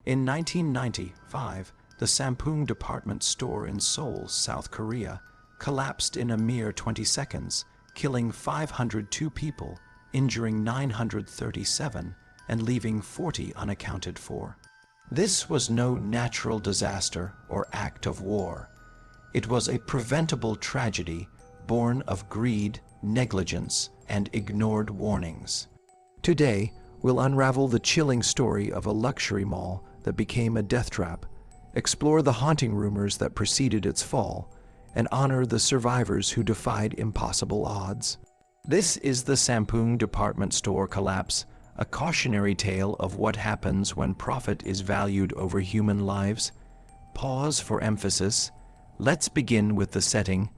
In 1995, the Sampoong Department Store in Seoul, South Korea, collapsed in a mere 20 seconds, killing 502 people, injuring 937, and leaving 40 unaccounted for. This was no natural disaster or act of war. It was a preventable tragedy born of greed, negligence, and ignored warnings. Today, we'll unravel the chilling story of a luxury mall that became a death trap, explore the haunting rumors that preceded its fall, and honor the survivors who defied impossible odds. This is the Sampoong Department Store collapse, a cautionary tale of what happens when profit is valued over human lives. Pause for emphasis. Let's begin with the setting.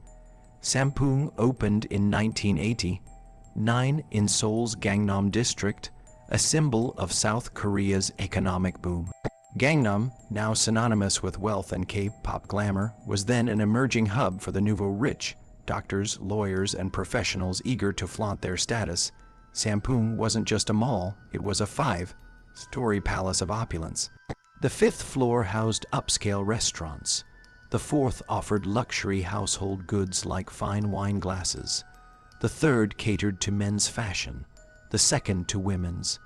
Sampoong opened in 1989 in Seoul's Gangnam district, a symbol of South Korea's economic boom. Gangnam, now synonymous with wealth and K-pop glamour, was then an emerging hub for the nouveau rich, doctors, lawyers, and professionals eager to flaunt their status. Sampoong wasn't just a mall, it was a five-story palace of opulence. The fifth floor housed upscale restaurants. The fourth offered luxury household goods like fine wine glasses. The third catered to men's fashion, the second to women's,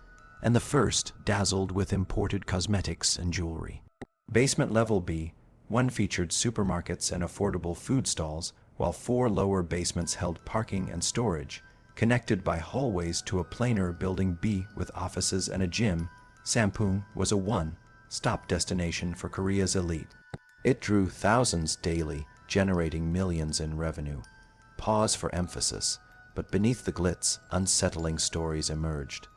and the first dazzled with imported cosmetics and jewelry. Basement level B1 featured supermarkets and affordable food stalls, while 4 lower basements held parking and storage. Connected by hallways to a planar building B with offices and a gym, Sampoong was a one-stop destination for Korea's elite. It drew thousands daily, generating millions in revenue. Pause for emphasis, but beneath the glitz, unsettling stories emerged.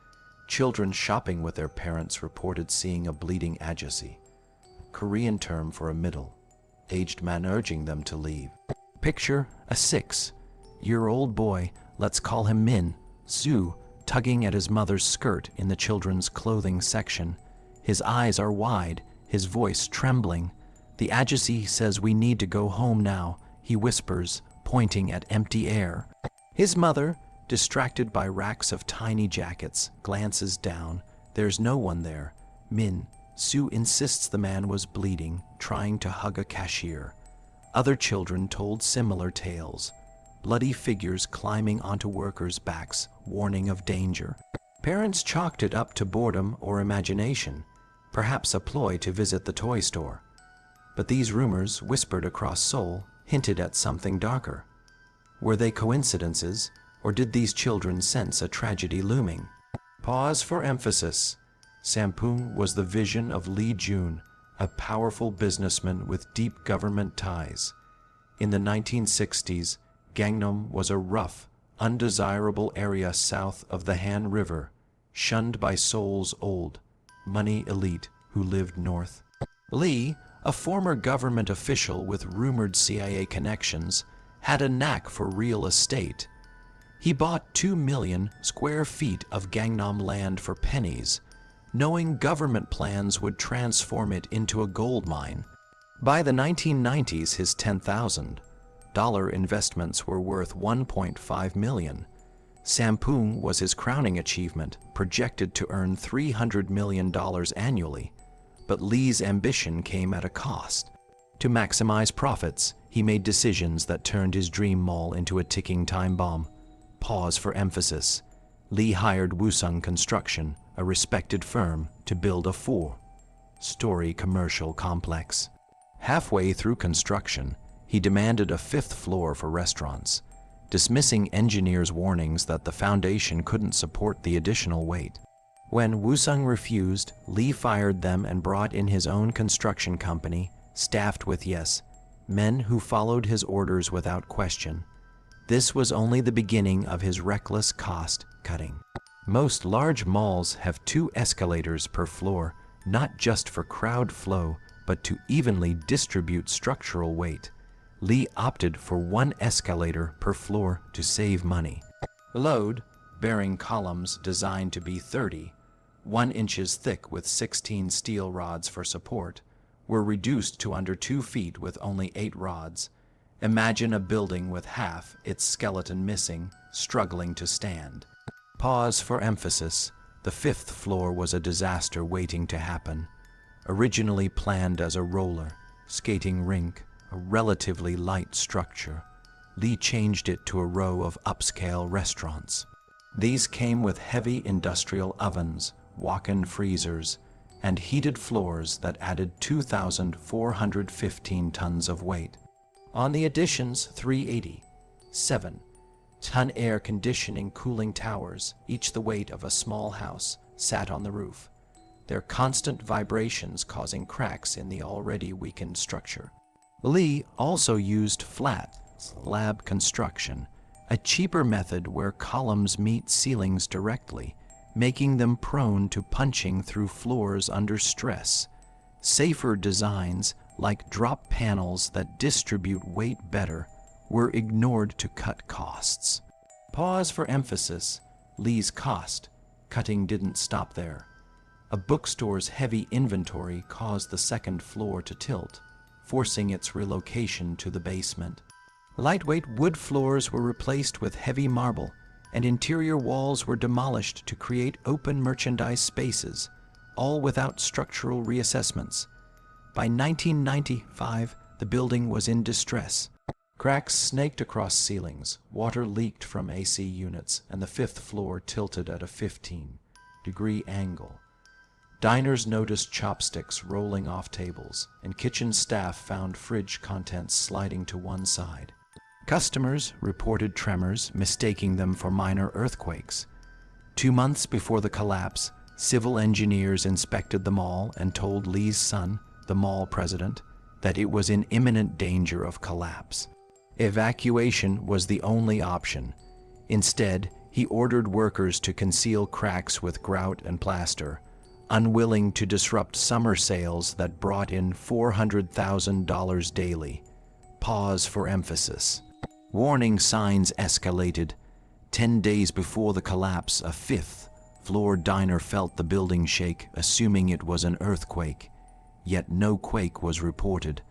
Children shopping with their parents reported seeing a bleeding agency, Korean term for a middle-aged man urging them to leave. Picture a 6-year-old boy, let's call him Min Soo, tugging at his mother's skirt in the children's clothing section. His eyes are wide, his voice trembling. The agency says we need to go home now, he whispers, pointing at empty air. His mother, distracted by racks of tiny jackets, glances down. There's no one there. Min Soo insists the man was bleeding, trying to hug a cashier. Other children told similar tales. Bloody figures climbing onto workers' backs, warning of danger. Parents chalked it up to boredom or imagination, perhaps a ploy to visit the toy store. But these rumors, whispered across Seoul, hinted at something darker. Were they coincidences, or did these children sense a tragedy looming? Pause for emphasis. Sampoong was the vision of Lee Joon, a powerful businessman with deep government ties. In the 1960s, Gangnam was a rough, undesirable area south of the Han River, shunned by Seoul's old, money elite who lived north. Lee, a former government official with rumored CIA connections, had a knack for real estate. He bought 2 million square feet of Gangnam land for pennies, knowing government plans would transform it into a gold mine. By the 1990s, his $10,000 investments were worth $1.5 million. Sampoong was his crowning achievement, projected to earn $300 million annually. But Lee's ambition came at a cost. To maximize profits, he made decisions that turned his dream mall into a ticking time bomb. Pause for emphasis. Lee hired Woosung Construction, a respected firm, to build a 4-story commercial complex. Halfway through construction, he demanded a 5th floor for restaurants, dismissing engineers' warnings that the foundation couldn't support the additional weight. When Woosung refused, Lee fired them and brought in his own construction company, staffed with men who followed his orders without question. This was only the beginning of his reckless cost-cutting. Most large malls have 2 escalators per floor, not just for crowd flow, but to evenly distribute structural weight. Lee opted for 1 escalator per floor to save money. Load-bearing columns designed to be 31 inches thick with 16 steel rods for support were reduced to under 2 feet with only 8 rods. Imagine a building with half its skeleton missing, struggling to stand. Pause for emphasis. The 5th floor was a disaster waiting to happen. Originally planned as a roller skating rink, a relatively light structure, Lee changed it to a row of upscale restaurants. These came with heavy industrial ovens, walk-in freezers, and heated floors that added 2,415 tons of weight. On the additions, 387-ton air conditioning cooling towers, each the weight of a small house, sat on the roof, their constant vibrations causing cracks in the already weakened structure. Lee also used flat slab construction, a cheaper method where columns meet ceilings directly, making them prone to punching through floors under stress. Safer designs, like drop panels that distribute weight better, were ignored to cut costs. Pause for emphasis. Lee's cost cutting didn't stop there. A bookstore's heavy inventory caused the second floor to tilt, forcing its relocation to the basement. Lightweight wood floors were replaced with heavy marble, and interior walls were demolished to create open merchandise spaces, all without structural reassessments. By 1995, the building was in distress. Cracks snaked across ceilings, water leaked from AC units, and the fifth floor tilted at a 15-degree angle. Diners noticed chopsticks rolling off tables, and kitchen staff found fridge contents sliding to one side. Customers reported tremors, mistaking them for minor earthquakes. 2 months before the collapse, civil engineers inspected the mall and told Lee's son, the mall president, that it was in imminent danger of collapse. Evacuation was the only option. Instead, he ordered workers to conceal cracks with grout and plaster, unwilling to disrupt summer sales that brought in $400,000 daily. Pause for emphasis. Warning signs escalated. 10 days before the collapse, a fifth-floor diner felt the building shake, assuming it was an earthquake. Yet no quake was reported.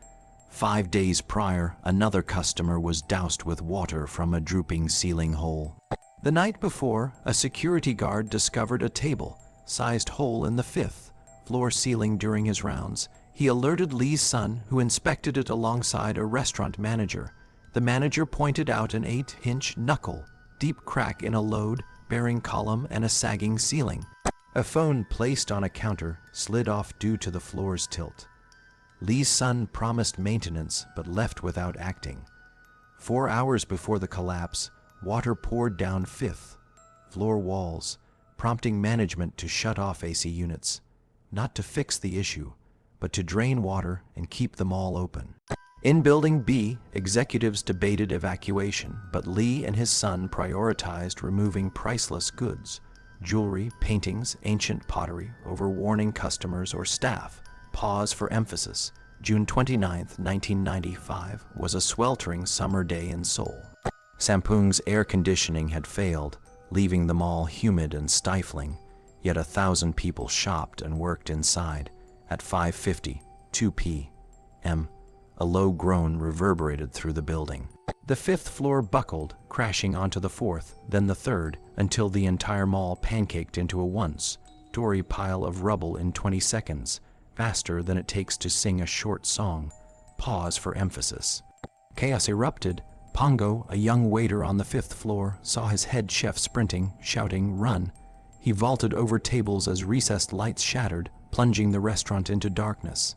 5 days prior, another customer was doused with water from a drooping ceiling hole. The night before, a security guard discovered a table-sized hole in the fifth-floor ceiling during his rounds. He alerted Lee's son, who inspected it alongside a restaurant manager. The manager pointed out an 8-inch knuckle-deep crack in a load-bearing column and a sagging ceiling. A phone placed on a counter slid off due to the floor's tilt. Lee's son promised maintenance but left without acting. 4 hours before the collapse, water poured down fifth-floor walls, prompting management to shut off AC units, not to fix the issue, but to drain water and keep them all open. In Building B, executives debated evacuation, but Lee and his son prioritized removing priceless goods, jewelry, paintings, ancient pottery, over warning customers or staff. Pause for emphasis. June 29, 1995, was a sweltering summer day in Seoul. Sampoong's air conditioning had failed, leaving the mall humid and stifling, yet 1,000 people shopped and worked inside. At 5:52 p.m., a low groan reverberated through the building. The fifth floor buckled, crashing onto the fourth, then the third, until the entire mall pancaked into a one-story pile of rubble in 20 seconds, faster than it takes to sing a short song. Pause for emphasis. Chaos erupted. Pongo, a young waiter on the fifth floor, saw his head chef sprinting, shouting, "Run!" He vaulted over tables as recessed lights shattered, plunging the restaurant into darkness.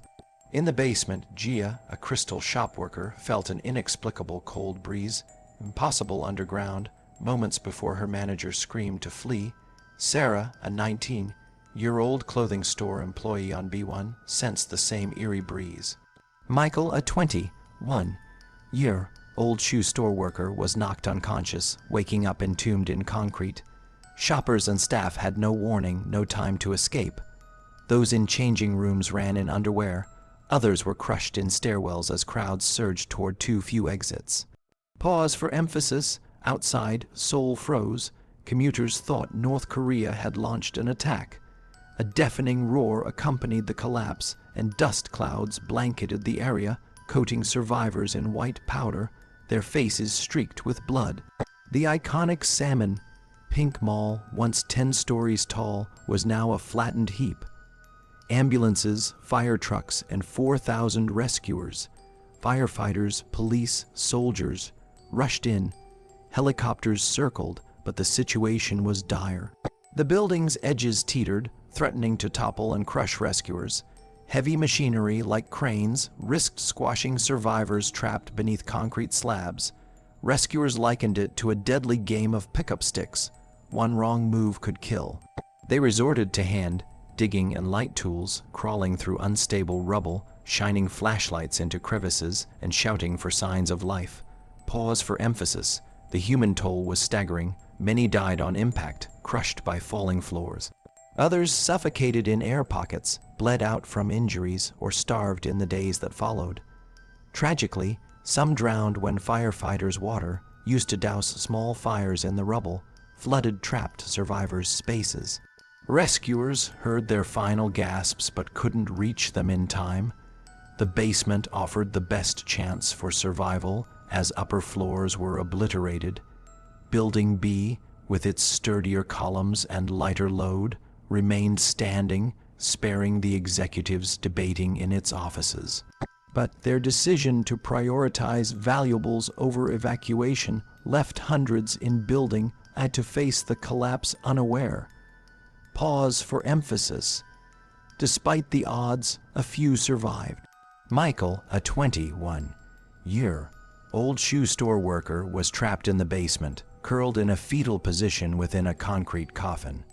In the basement, Gia, a crystal shop worker, felt an inexplicable cold breeze, impossible underground, moments before her manager screamed to flee. Sarah, a 19-year-old clothing store employee on B1, sensed the same eerie breeze. Michael, a 21-year-old shoe store worker, was knocked unconscious, waking up entombed in concrete. Shoppers and staff had no warning, no time to escape. Those in changing rooms ran in underwear. Others were crushed in stairwells as crowds surged toward too few exits. Pause for emphasis. Outside, Seoul froze. Commuters thought North Korea had launched an attack. A deafening roar accompanied the collapse, and dust clouds blanketed the area, coating survivors in white powder, their faces streaked with blood. The iconic salmon pink mall, once 10 stories tall, was now a flattened heap. Ambulances, fire trucks, and 4,000 rescuers, firefighters, police, soldiers, rushed in. Helicopters circled, but the situation was dire. The building's edges teetered, threatening to topple and crush rescuers. Heavy machinery, like cranes, risked squashing survivors trapped beneath concrete slabs. Rescuers likened it to a deadly game of pickup sticks. One wrong move could kill. They resorted to hand digging and light tools, crawling through unstable rubble, shining flashlights into crevices, and shouting for signs of life. Pause for emphasis. The human toll was staggering. Many died on impact, crushed by falling floors. Others suffocated in air pockets, bled out from injuries, or starved in the days that followed. Tragically, some drowned when firefighters' water, used to douse small fires in the rubble, flooded trapped survivors' spaces. Rescuers heard their final gasps but couldn't reach them in time. The basement offered the best chance for survival, as upper floors were obliterated. Building B, with its sturdier columns and lighter load, remained standing, sparing the executives debating in its offices. But their decision to prioritize valuables over evacuation left hundreds in building had to face the collapse unaware. Pause for emphasis. Despite the odds, a few survived. Michael, a 21-year-old shoe store worker, was trapped in the basement, curled in a fetal position within a concrete coffin.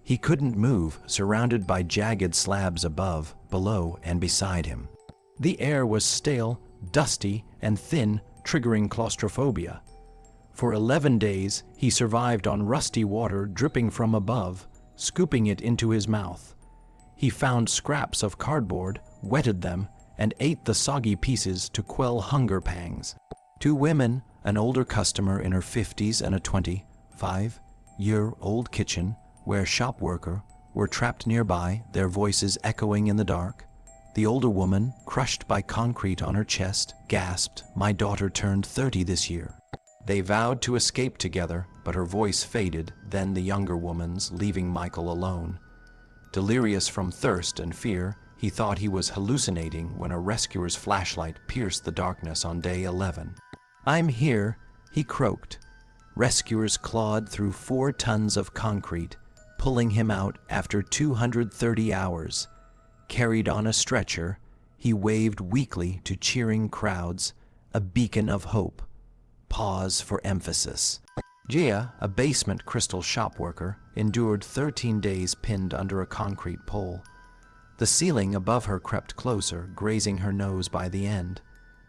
He couldn't move, surrounded by jagged slabs above, below, and beside him. The air was stale, dusty, and thin, triggering claustrophobia. For 11 days, he survived on rusty water dripping from above, scooping it into his mouth. He found scraps of cardboard, wetted them, and ate the soggy pieces to quell hunger pangs. Two women, an older customer in her 50s and a 25-year-old kitchen where shop worker, were trapped nearby, their voices echoing in the dark. The older woman, crushed by concrete on her chest, gasped, "My daughter turned 30 this year." They vowed to escape together, but her voice faded, then the younger woman's, leaving Michael alone. Delirious from thirst and fear, he thought he was hallucinating when a rescuer's flashlight pierced the darkness on day 11. "I'm here," he croaked. Rescuers clawed through 4 tons of concrete, pulling him out after 230 hours. Carried on a stretcher, he waved weakly to cheering crowds, a beacon of hope. Pause for emphasis. Gia, a basement crystal shop worker, endured 13 days pinned under a concrete pole. The ceiling above her crept closer, grazing her nose by the end.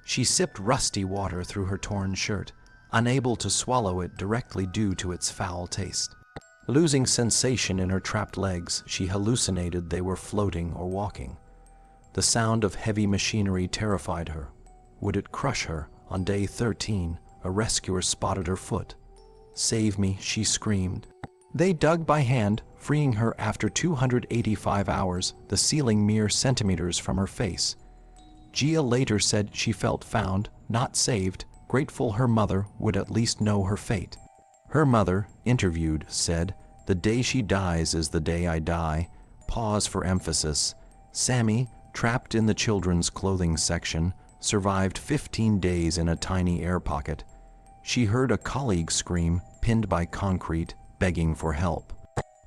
She sipped rusty water through her torn shirt, unable to swallow it directly due to its foul taste. Losing sensation in her trapped legs, she hallucinated they were floating or walking. The sound of heavy machinery terrified her. Would it crush her? On day 13, a rescuer spotted her foot. "Save me," she screamed. They dug by hand, freeing her after 285 hours, the ceiling mere centimeters from her face. Gia later said she felt found, not saved, grateful her mother would at least know her fate. Her mother, interviewed, said, "The day she dies is the day I die." Pause for emphasis. Sammy, trapped in the children's clothing section, survived 15 days in a tiny air pocket. She heard a colleague scream, pinned by concrete, begging for help.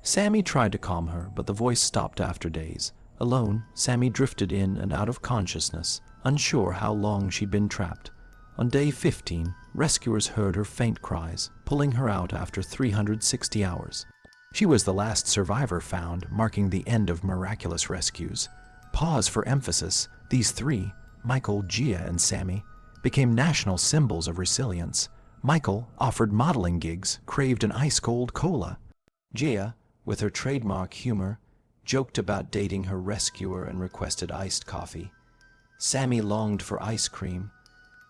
Sammy tried to calm her, but the voice stopped after days. Alone, Sammy drifted in and out of consciousness, unsure how long she'd been trapped. On day 15, rescuers heard her faint cries, pulling her out after 360 hours. She was the last survivor found, marking the end of miraculous rescues. Pause for emphasis. These three, Michael, Gia, and Sammy, became national symbols of resilience. Michael offered modeling gigs, craved an ice-cold cola. Gia, with her trademark humor, joked about dating her rescuer and requested iced coffee. Sammy longed for ice cream.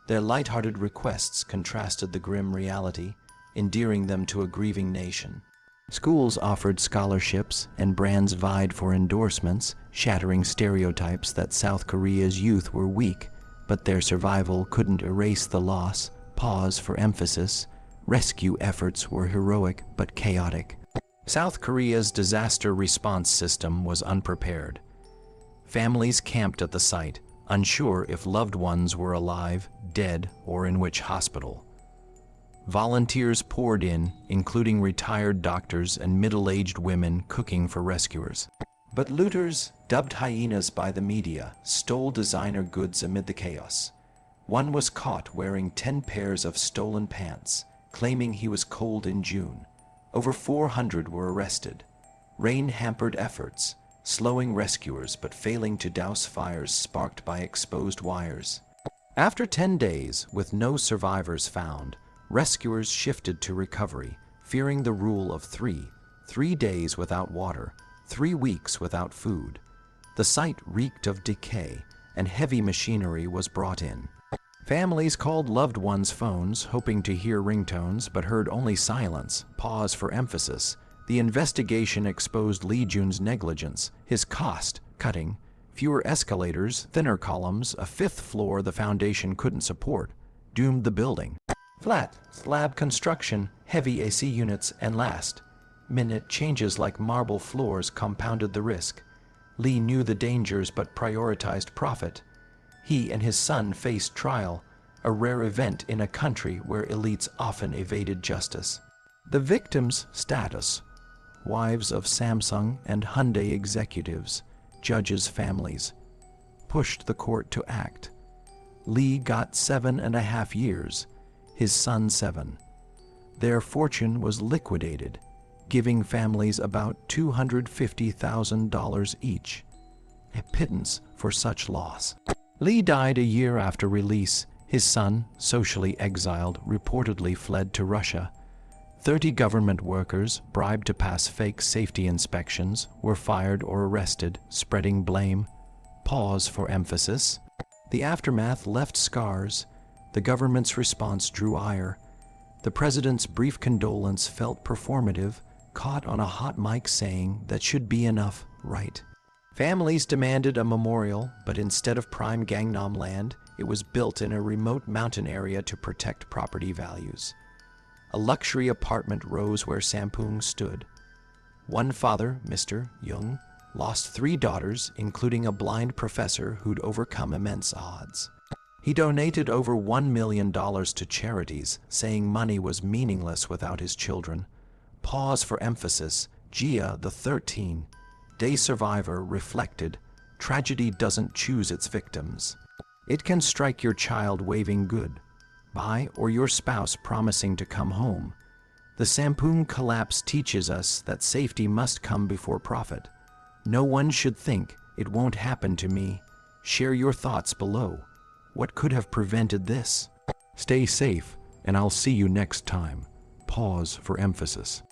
Their light-hearted requests contrasted the grim reality, endearing them to a grieving nation. Schools offered scholarships, and brands vied for endorsements, shattering stereotypes that South Korea's youth were weak, but their survival couldn't erase the loss. Pause for emphasis. Rescue efforts were heroic but chaotic. South Korea's disaster response system was unprepared. Families camped at the site, unsure if loved ones were alive, dead, or in which hospital. Volunteers poured in, including retired doctors and middle-aged women cooking for rescuers. But looters, dubbed hyenas by the media, stole designer goods amid the chaos. One was caught wearing 10 pairs of stolen pants, claiming he was cold in June. Over 400 were arrested. Rain hampered efforts, slowing rescuers but failing to douse fires sparked by exposed wires. After 10 days, with no survivors found, rescuers shifted to recovery, fearing the rule of 3 days without water, 3 weeks without food. The site reeked of decay, and heavy machinery was brought in. Families called loved ones' phones, hoping to hear ringtones, but heard only silence. Pause for emphasis. The investigation exposed Lee Joon's negligence, his cost-cutting, fewer escalators, thinner columns, a 5th floor the foundation couldn't support, doomed the building. Flat, slab construction, heavy AC units, and last-minute changes like marble floors compounded the risk. Lee knew the dangers but prioritized profit. He and his son faced trial, a rare event in a country where elites often evaded justice. The victims' status: wives of Samsung and Hyundai executives, judges' families, pushed the court to act. Lee got 7.5 years, his son 7. Their fortune was liquidated, giving families about $250,000 each, a pittance for such loss. Lee died a year after release. His son, socially exiled, reportedly fled to Russia. 30 government workers, bribed to pass fake safety inspections, were fired or arrested, spreading blame. Pause for emphasis. The aftermath left scars. The government's response drew ire. The president's brief condolence felt performative, caught on a hot mic saying that should be enough, right? Families demanded a memorial, but instead of prime Gangnam land, it was built in a remote mountain area to protect property values. A luxury apartment rose where Sampoong stood. One father, Mr. Jung, lost 3 daughters, including a blind professor who'd overcome immense odds. He donated over $1 million to charities, saying money was meaningless without his children. Pause for emphasis. Gia, the 13-day survivor, reflected, tragedy doesn't choose its victims. It can strike your child waving goodbye or your spouse promising to come home. The Sampoong collapse teaches us that safety must come before profit. No one should think, it won't happen to me. Share your thoughts below. What could have prevented this? Stay safe, and I'll see you next time. Pause for emphasis.